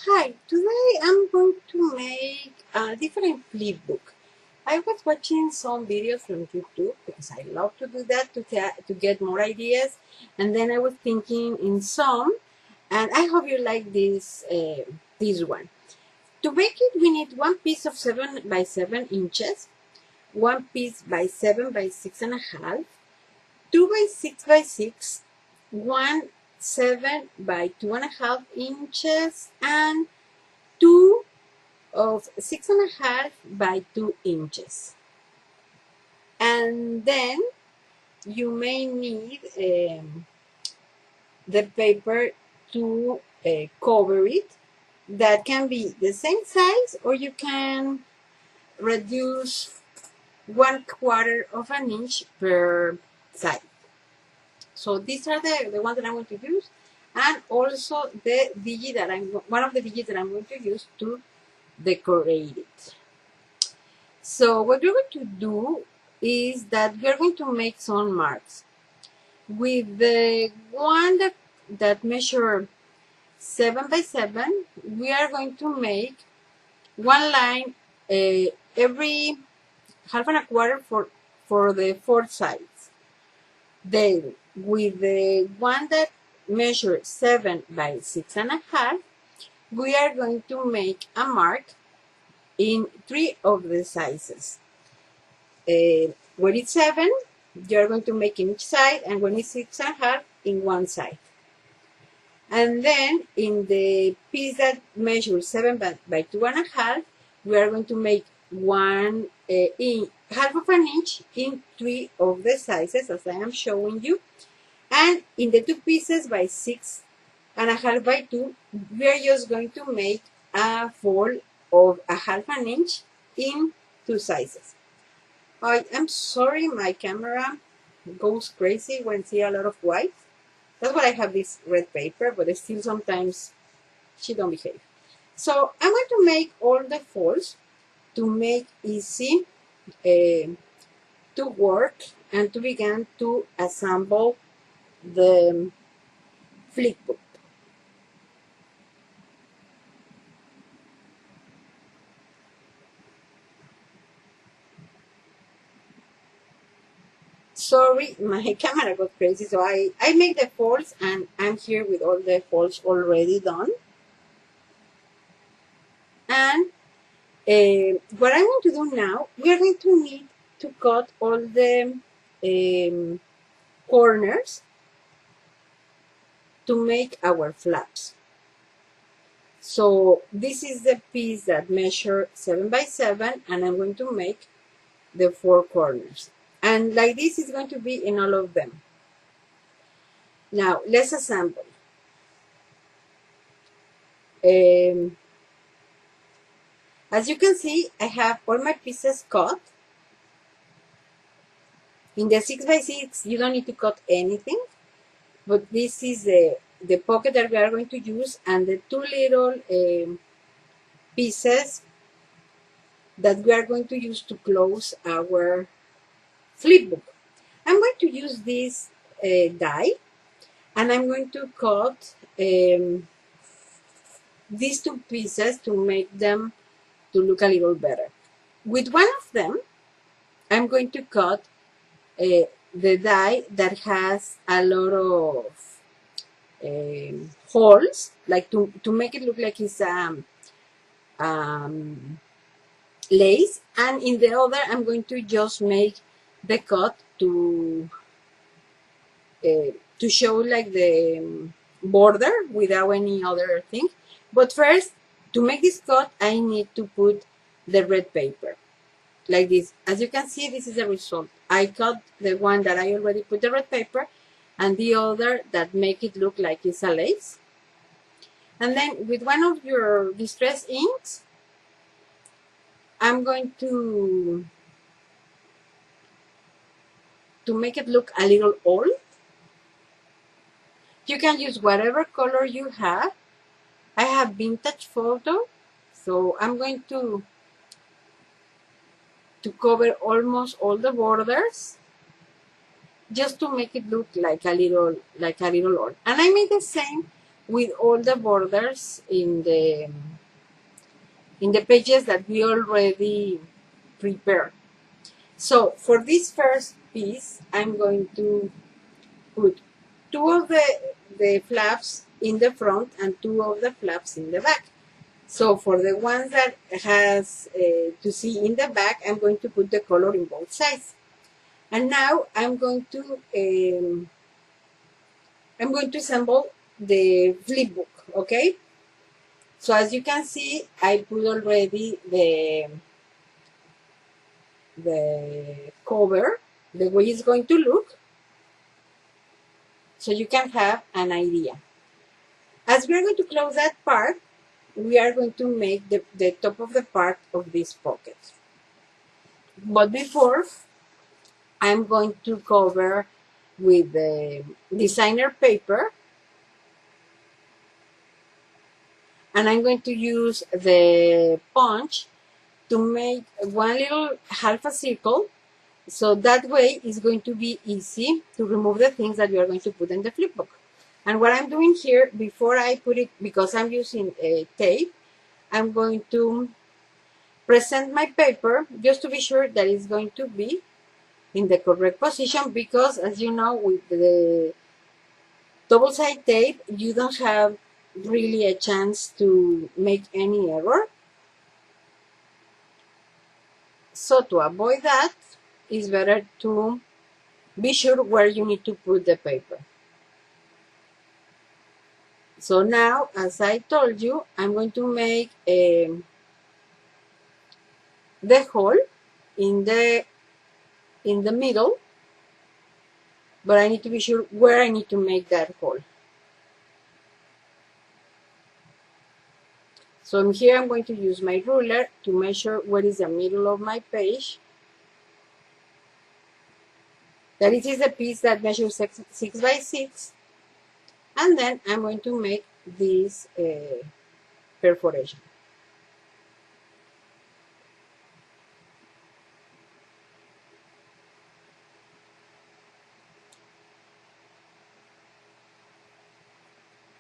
Hi, today I'm going to make a different flipbook. I was watching some videos from YouTube because I love to do that to get more ideas, and then I was thinking in some, and I hope you like this one. To make it, we need one piece of 7 by 7 inches, one piece by 7 by 6.5, 2 by 6 by 6, one 7 by 2.5 inches, and two of 6.5 by 2 inches. And then you may need the paper to cover it. That can be the same size, or you can reduce 1/4 of an inch per side. So these are the ones that I'm going to use, and also the digi that one of the digits that I'm going to use to decorate it. So what we're going to do is that we're going to make some marks. With the one that measure 7 by 7, we are going to make one line every 1/2 for the 4 sides. Then with the one that measures 7 by 6.5, we are going to make a mark in 3 of the sizes. When it's 7, you're going to make in each side, and when it's 6.5, in one side. And then in the piece that measures 7 by 2.5, we are going to make one in 1/2 inch in 3 of the sizes, as I am showing you. And in the 2 pieces by 6.5 by 2, we are just going to make a fold of 1/2 inch in 2 sizes. I'm sorry, my camera goes crazy when see a lot of white. That's why I have this red paper, but still sometimes she don't behave. So I'm going to make all the folds to make easy to work and to begin to assemble the flipbook. Sorry, my camera got crazy, so I make the folds, and I'm here with all the folds already done. And what I'm going to do now, we are going to need to cut all the corners to make our flaps. So this is the piece that measures 7 by 7, and I'm going to make the 4 corners. And like this is going to be in all of them. Now let's assemble. As you can see, I have all my pieces cut. In the 6 by 6, you don't need to cut anything, but this is the pocket that we are going to use, and the 2 little pieces that we are going to use to close our flipbook. I'm going to use this die, and I'm going to cut these 2 pieces to make them to look a little better. With one of them, I'm going to cut the die that has a lot of holes, like to make it look like it's lace, and in the other I'm going to just make the cut to show like the border without any other thing. But first, to make this cut, I need to put the red paper like this. As you can see, this is the result. I cut the one that I already put the red paper, and the other that make it look like it's a lace. And then with one of your distress inks, I'm going to make it look a little old. You can use whatever color you have. I have vintage photo, so I'm going to cover almost all the borders, just to make it look like a little old. And I made the same with all the borders in the pages that we already prepared. So for this first piece, I'm going to put two of the flaps in the front and two of the flaps in the back. So for the ones that has to see in the back, I'm going to put the color in both sides. And now I'm going to assemble the flip book, okay? So as you can see, I put already the cover, the way it's going to look, so you can have an idea. As we are going to close that part, we are going to make the top of the part of this pocket. But before, I'm going to cover with the designer paper, and I'm going to use the punch to make one little half a circle, so that way it's going to be easy to remove the things that you are going to put in the flip book. And what I'm doing here, before I put it, because I'm using tape, I'm going to present my paper just to be sure that it's going to be in the correct position, because as you know, with the double-sided tape, you don't have really a chance to make any error. So to avoid that, it's better to be sure where you need to put the paper. So now, as I told you, I'm going to make the hole in the middle, but I need to be sure where I need to make that hole. So here I'm going to use my ruler to measure what is the middle of my page. That is the piece that measures 6 by 6. And then I'm going to make this perforation.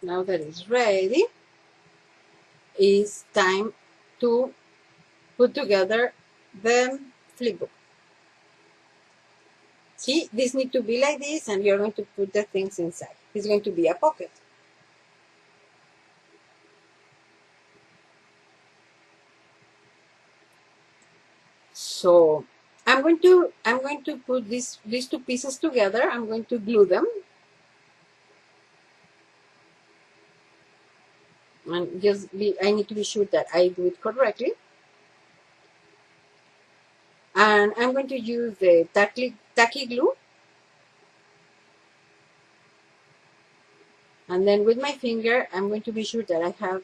Now that it's ready, it's time to put together the flip book. See, this needs to be like this, and you're going to put the things inside. It's going to be a pocket. So I'm going to put these two pieces together. I'm going to glue them. And I need to be sure that I do it correctly. And I'm going to use the tacky glue. And then with my finger, I'm going to be sure that I have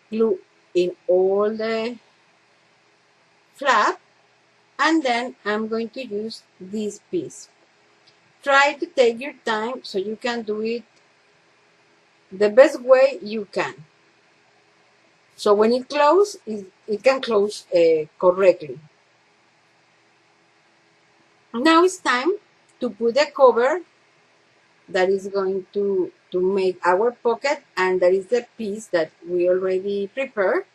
glue in all the flap. And then I'm going to use this piece. Try to take your time so you can do it the best way you can. So when it closes, it can close correctly. Now it's time to put the cover that is going to make our pocket, and that is the piece that we already prepared.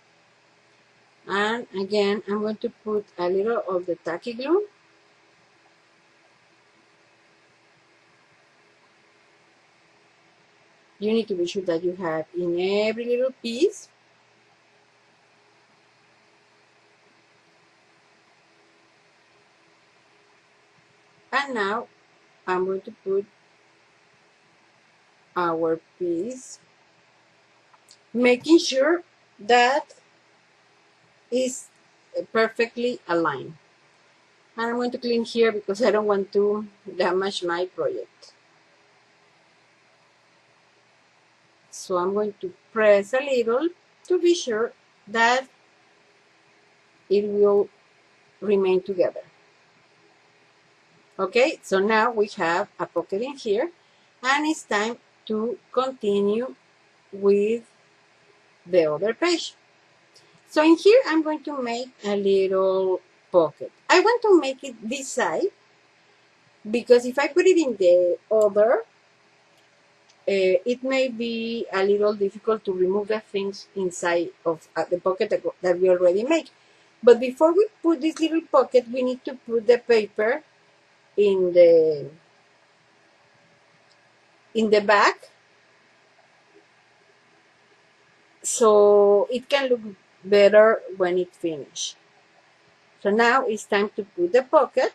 And again, I'm going to put a little of the tacky glue. You need to be sure that you have in every little piece. And now I'm going to put our piece, making sure that is perfectly aligned. And I'm going to clean here because I don't want to damage my project. So I'm going to press a little to be sure that it will remain together. Okay, so now we have a pocket in here, and it's time to continue with the other page. So in here, I'm going to make a little pocket. I want to make it this side, because if I put it in the other, it may be a little difficult to remove the things inside of the pocket that we already made. But before we put this little pocket, we need to put the paper in the back, so it can look better when it's finished. So now it's time to put the pocket,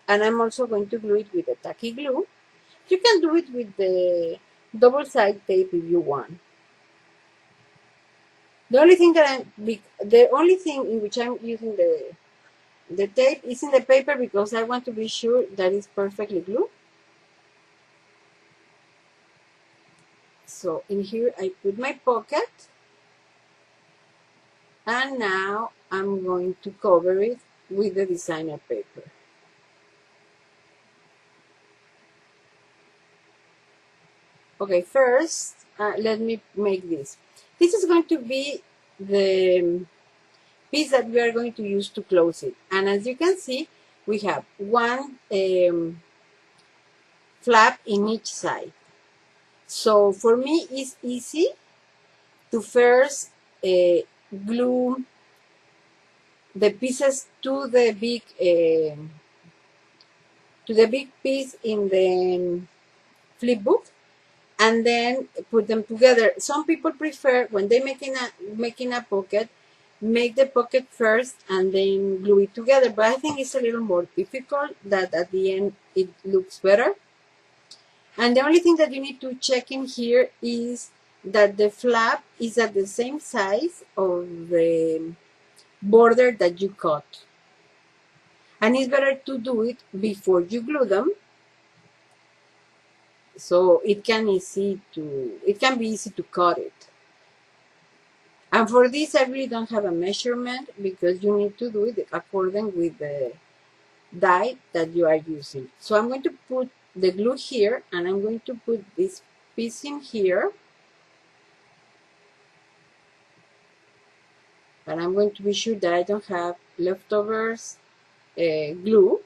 and I'm also going to glue it with the tacky glue. You can do it with the double-sided tape if you want. The only thing in which I'm using the tape is in the paper because I want to be sure that it's perfectly glued. So in here I put my pocket, and now I'm going to cover it with the designer paper. Okay, first let me make this. This is going to be the piece that we are going to use to close it. And as you can see, we have one flap in each side. So for me, it's easy to first glue the pieces to the big piece in the flip book, and then put them together. Some people prefer, when they making a pocket, make the pocket first and then glue it together, but I think it's a little more difficult, that at the end it looks better. And the only thing that you need to check in here is that the flap is at the same size of the border that you cut, and it's better to do it before you glue them, so it can be easy to cut it. And for this, I really don't have a measurement because you need to do it according with the die that you are using. So I'm going to put the glue here, and I'm going to put this piece in here, and I'm going to be sure that I don't have leftovers glue.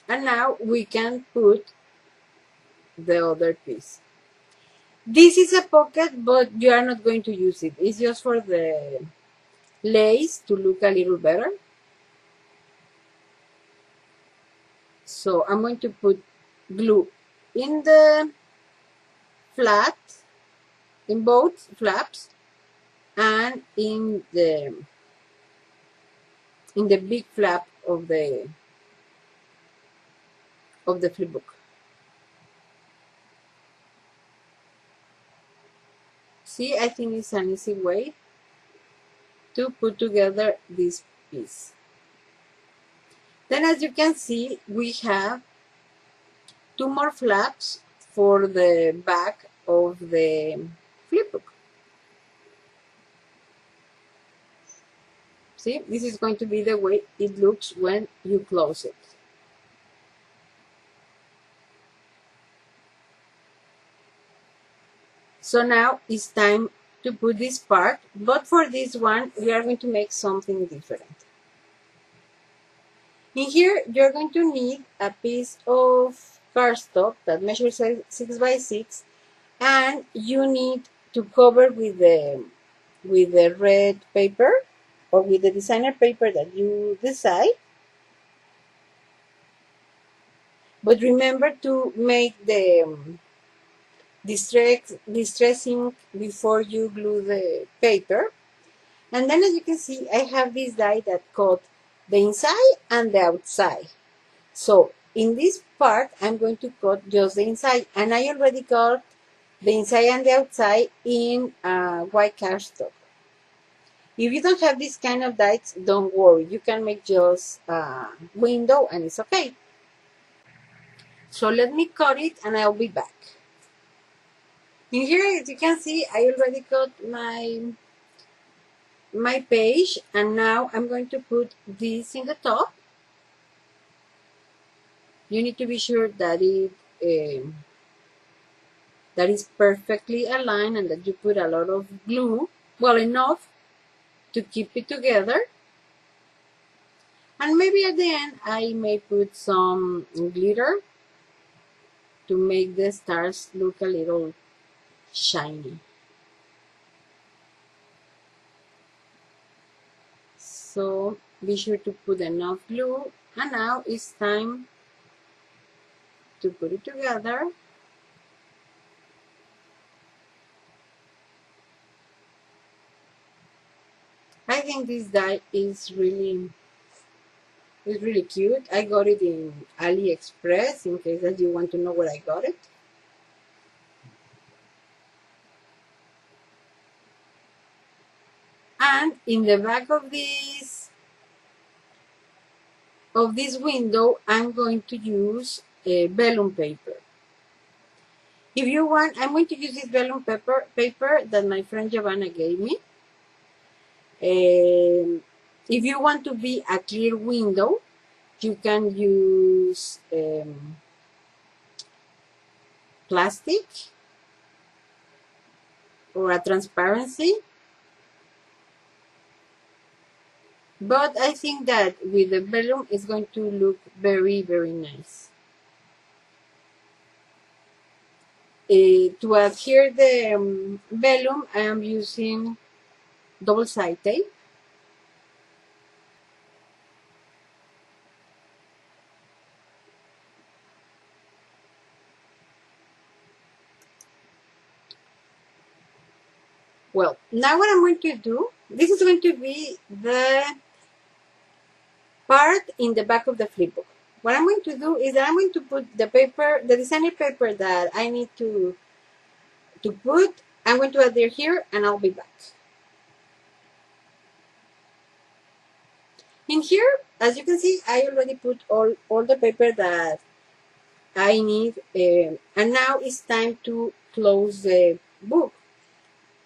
And now we can put the other piece. This is a pocket, but you are not going to use it. It's just for the lace to look a little better. So I'm going to put glue in the flat, in both flaps, and in the big flap of the flip book. See, I think it's an easy way to put together this piece. Then, as you can see, we have two more flaps for the back of the flip book. See, this is going to be the way it looks when you close it. So now it's time to put this part, but for this one, we are going to make something different. In here, you're going to need a piece of cardstock that measures 6 by 6, and you need to cover with the red paper or with the designer paper that you decide. But remember to make the distressing before you glue the paper. And then, as you can see, I have this die that cut the inside and the outside. So in this part, I'm going to cut just the inside, and I already cut the inside and the outside in white cardstock. If you don't have this kind of dies, don't worry. You can make just a window and it's okay. So let me cut it and I'll be back. In here, as you can see, I already cut my page, and now I'm going to put this in the top. You need to be sure that that is perfectly aligned and that you put a lot of glue, well, enough to keep it together. And maybe at the end I may put some glitter to make the stars look a little shiny. So be sure to put enough glue, and now it's time to put it together. I think this die is really cute. I got it in AliExpress, in case that you want to know where I got it. And in the back of this window, I'm going to use a vellum paper. If you want, I'm going to use this vellum paper that my friend Giovanna gave me. If you want to be a clear window, you can use plastic or a transparency. But I think that with the vellum, it's going to look very, very nice. To adhere the vellum, I am using double-sided tape. Well, now what I'm going to do, this is going to be the part in the back of the flipbook. What I'm going to do is that I'm going to put the paper, the designer paper that I need to put, I'm going to adhere here, and I'll be back. In here, as you can see, I already put all the paper that I need, and now it's time to close the book.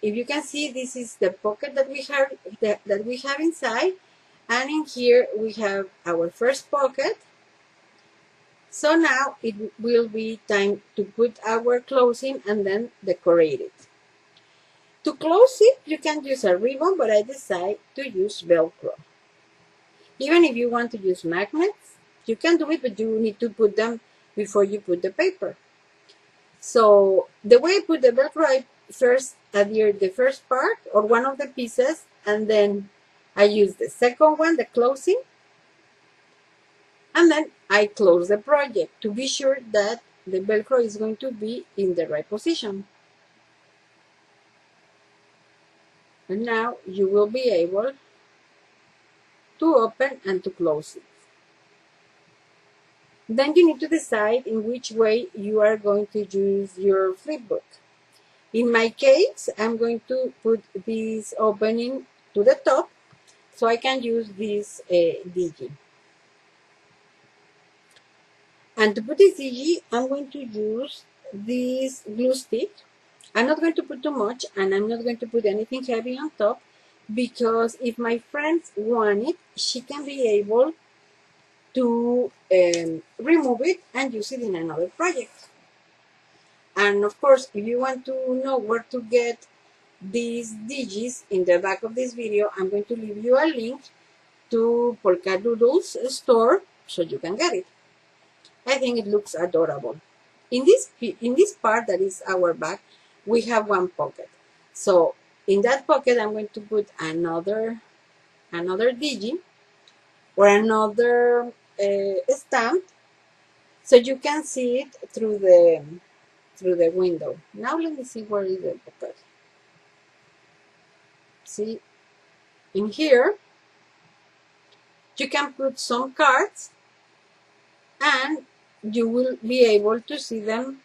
If you can see, this is the pocket that we have inside, and in here we have our first pocket. So now it will be time to put our closing and then decorate it. To close it, you can use a ribbon, but I decide to use Velcro. Even if you want to use magnets, you can do it, but you need to put them before you put the paper. So the way I put the Velcro, I first adhere the first part or one of the pieces, and then I use the second one, the closing, and then I close the project to be sure that the Velcro is going to be in the right position. And now you will be able to open and to close it. Then you need to decide in which way you are going to use your flipbook. In my case, I'm going to put this opening to the top so I can use this digi. And to put this digi, I'm going to use this glue stick. I'm not going to put too much, and I'm not going to put anything heavy on top, because if my friends want it, she can be able to remove it and use it in another project. And of course, if you want to know where to get these digis, in the back of this video, I'm going to leave you a link to Polka Doodle's store so you can get it. I think it looks adorable. In this part that is our back, we have one pocket. So in that pocket, I'm going to put another digi or another stamp, so you can see it through the window. Now let me see where is the pocket. See, in here, you can put some cards, and you will be able to see them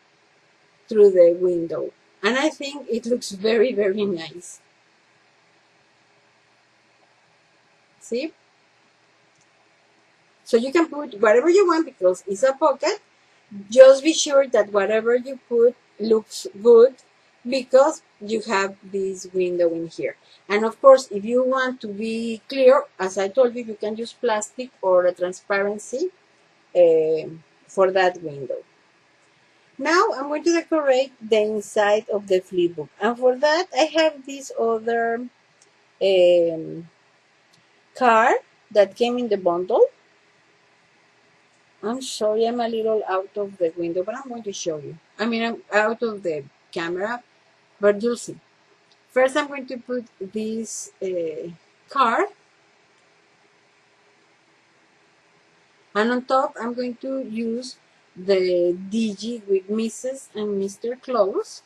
through the window. And I think it looks very, very nice. See? So you can put whatever you want because it's a pocket. Just be sure that whatever you put looks good because you have this window in here. And of course, if you want to be clear, as I told you, you can use plastic or a transparency for that window. Now I'm going to decorate the inside of the flipbook. And for that, I have this other card that came in the bundle. I'm sorry, I'm a little out of the window, but I'm going to show you. I mean, I'm out of the camera, but you'll see. First, I'm going to put this card, and on top, I'm going to use the digi with Mrs. and Mr. Claus.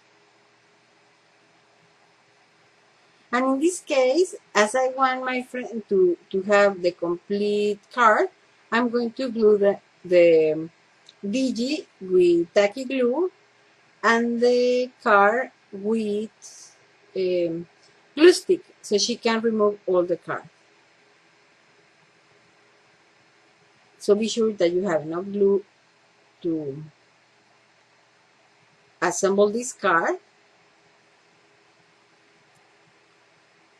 And in this case, as I want my friend to have the complete card, I'm going to glue the digi with tacky glue and the card with glue stick so she can remove all the card. So be sure that you have enough glue to assemble this card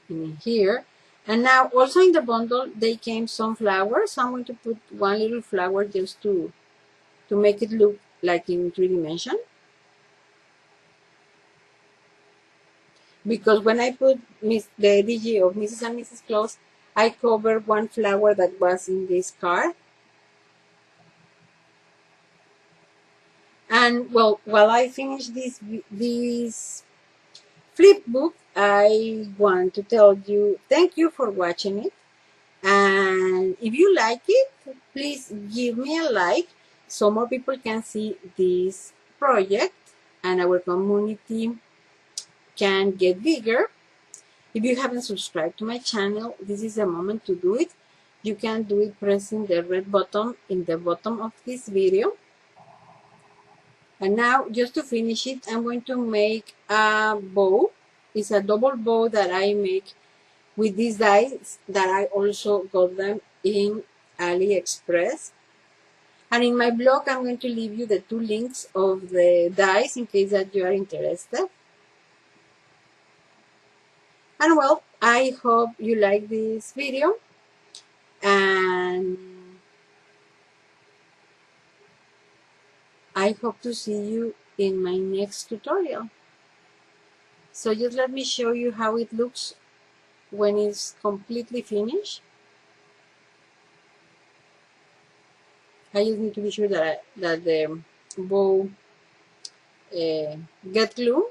in here. And now also in the bundle they came some flowers, so I'm going to put one little flower just to make it look like in 3 dimensions. Because when I put the digi of Mrs. and Mrs. Claus, I covered one flower that was in this card. And well, while I finish this flip book, I want to tell you thank you for watching it. And if you like it, please give me a like so more people can see this project and our community can get bigger. If you haven't subscribed to my channel, this is the moment to do it. You can do it pressing the red button in the bottom of this video. And now, just to finish it, I'm going to make a bow. It's a double bow that I make with these dies that I also got them in AliExpress. And in my blog, I'm going to leave you the 2 links of the dies in case that you are interested. And well, I hope you like this video. And I hope to see you in my next tutorial. So just let me show you how it looks when it's completely finished. I just need to be sure that the bow get glue.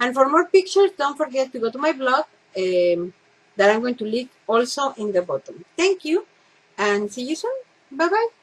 And for more pictures, don't forget to go to my blog that I'm going to link also in the bottom. Thank you and see you soon. Bye-bye.